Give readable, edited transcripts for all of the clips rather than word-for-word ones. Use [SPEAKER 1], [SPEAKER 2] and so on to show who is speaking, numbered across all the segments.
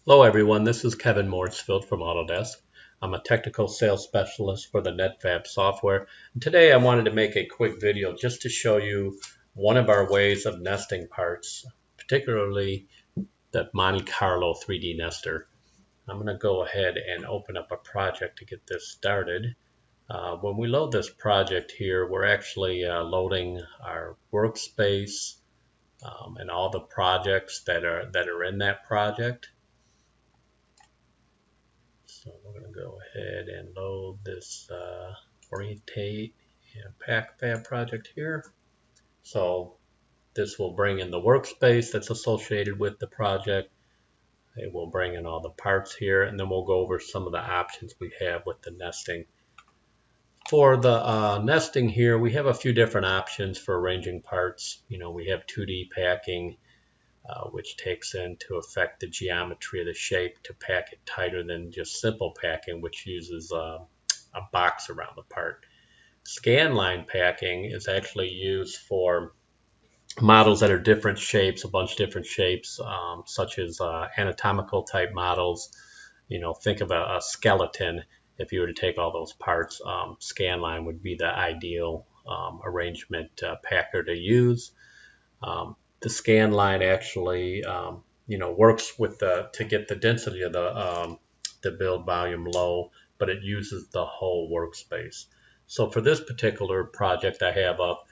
[SPEAKER 1] Hello everyone, this is Kevin Morsfield from Autodesk. I'm a technical sales specialist for the Netfabb software. And today I wanted to make a quick video just to show you one of our ways of nesting parts, particularly the Monte Carlo 3D nester. I'm going to go ahead and open up a project to get this started. When we load this project here, we're actually loading our workspace and all the projects that are in that project. So we're going to go ahead and load this orientate and pack fab project here. So this will bring in the workspace that's associated with the project. It will bring in all the parts here, and then we'll go over some of the options we have with the nesting. For the nesting here, we have a few different options for arranging parts. We have 2D packing, which takes into effect the geometry of the shape to pack it tighter than just simple packing, which uses a box around the part. Scan line packing is actually used for models that are different shapes, a bunch of different shapes, such as anatomical type models. Think of a skeleton. If you were to take all those parts, scan line would be the ideal arrangement packer to use. The scan line actually, works with to get the density of the build volume low, but it uses the whole workspace. So for this particular project I have up,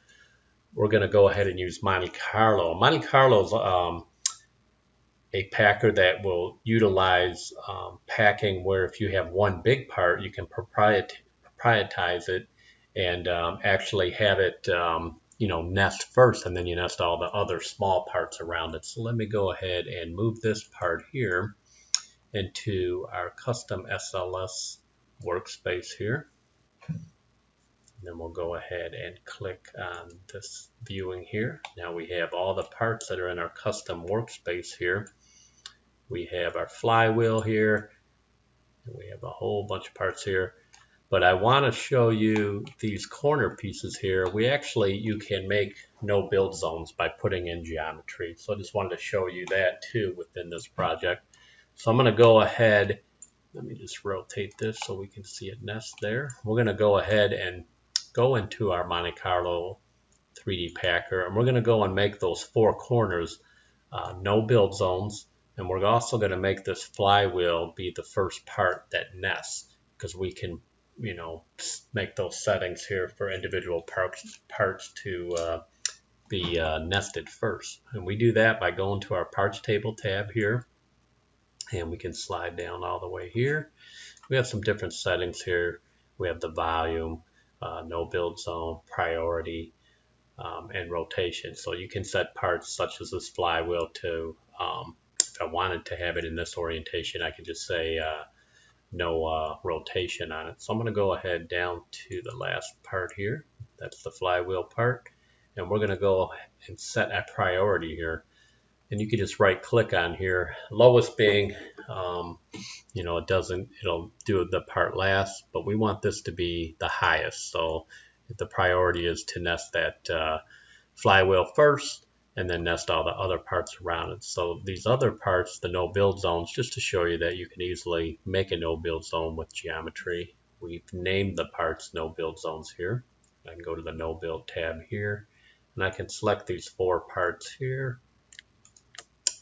[SPEAKER 1] we're going to go ahead and use Monte Carlo. Monte Carlo is a packer that will utilize packing where if you have one big part, you can proprietize it and actually have it nest first, and then you nest all the other small parts around it. So let me go ahead and move this part here into our custom SLS workspace here. And then we'll go ahead and click on this viewing here. Now we have all the parts that are in our custom workspace here. We have our flywheel here, and we have a whole bunch of parts here. But I want to show you these corner pieces here. You can make no build zones by putting in geometry. So I just wanted to show you that too within this project. So I'm going to go ahead, let me just rotate this so we can see it nest there. We're going to go ahead and go into our Monte Carlo 3D packer, and we're going to go and make those four corners no build zones. And we're also going to make this flywheel be the first part that nests, because we can make those settings here for individual parts to be nested first. And we do that by going to our parts table tab here, and we can slide down all the way here. We have some different settings here. We have the volume, no build zone, priority, and rotation. So you can set parts such as this flywheel to, if I wanted to have it in this orientation, I could just say no rotation on it. So I'm going to go ahead down to the last part here. That's the flywheel part. And we're going to go and set a priority here. And you can just right click on here. Lowest being, it'll do the part last, but we want this to be the highest. So the priority is to nest that flywheel first, and then nest all the other parts around it. So these other parts, the no build zones, just to show you that you can easily make a no build zone with geometry. We've named the parts no build zones here. I can go to the no build tab here, and I can select these four parts here,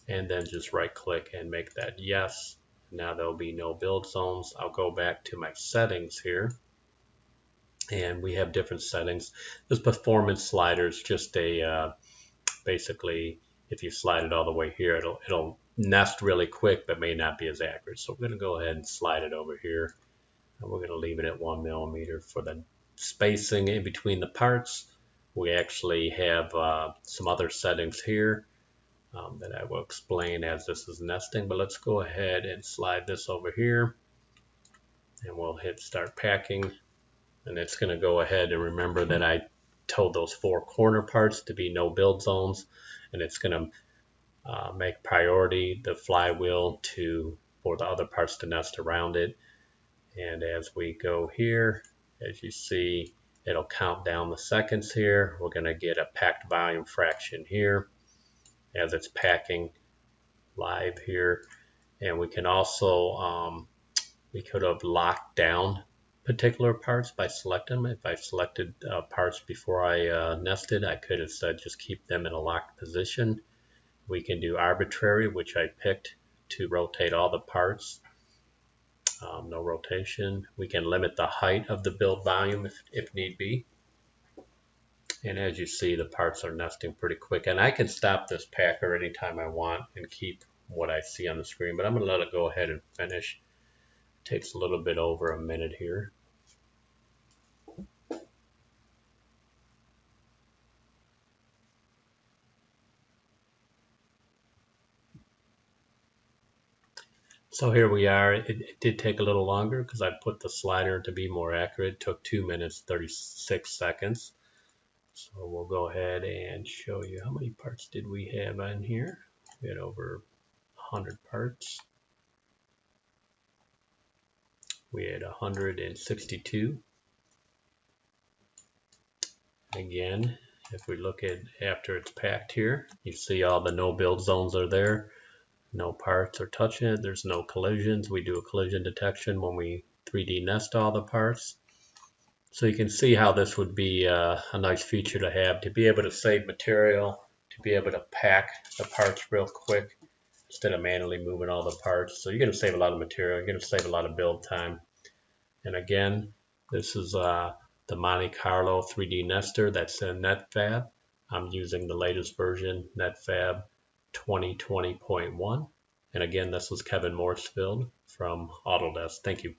[SPEAKER 1] and then just right click and make that yes. Now there'll be no build zones. I'll go back to my settings here, and we have different settings. This performance slider is just a basically, if you slide it all the way here, it'll nest really quick, but may not be as accurate. So we're going to go ahead and slide it over here, and we're going to leave it at 1 millimeter for the spacing in between the parts. We actually have some other settings here that I will explain as this is nesting, but let's go ahead and slide this over here, and we'll hit start packing, and it's going to go ahead and remember that I told those four corner parts to be no build zones, and it's going to make priority the flywheel for the other parts to nest around it. And as we go here, as you see, it'll count down the seconds here. We're going to get a packed volume fraction here as it's packing live here, And we can also, we could have locked down particular parts by selecting them. If I selected parts before I nested, I could have said just keep them in a locked position. We can do arbitrary, which I picked to rotate all the parts. No rotation. We can limit the height of the build volume if need be. And as you see, the parts are nesting pretty quick. And I can stop this packer anytime I want and keep what I see on the screen, but I'm going to let it go ahead and finish. It takes a little bit over a minute here. So here we are. It did take a little longer because I put the slider to be more accurate. It took 2 minutes, 36 seconds. So we'll go ahead and show you how many parts did we have on here. We had over 100 parts. We had 162. Again, if we look at after it's packed here, you see all the no build zones are there. No parts are touching it. There's no collisions. We do a collision detection when we 3D nest all the parts. So you can see how this would be a nice feature to have, to be able to save material, to be able to pack the parts real quick instead of manually moving all the parts. So you're going to save a lot of material. You're going to save a lot of build time. And again, this is the Monte Carlo 3D nester that's in Netfabb. I'm using the latest version, Netfabb 2020.1. And again, this was Kevin Morsfield from Autodesk. Thank you.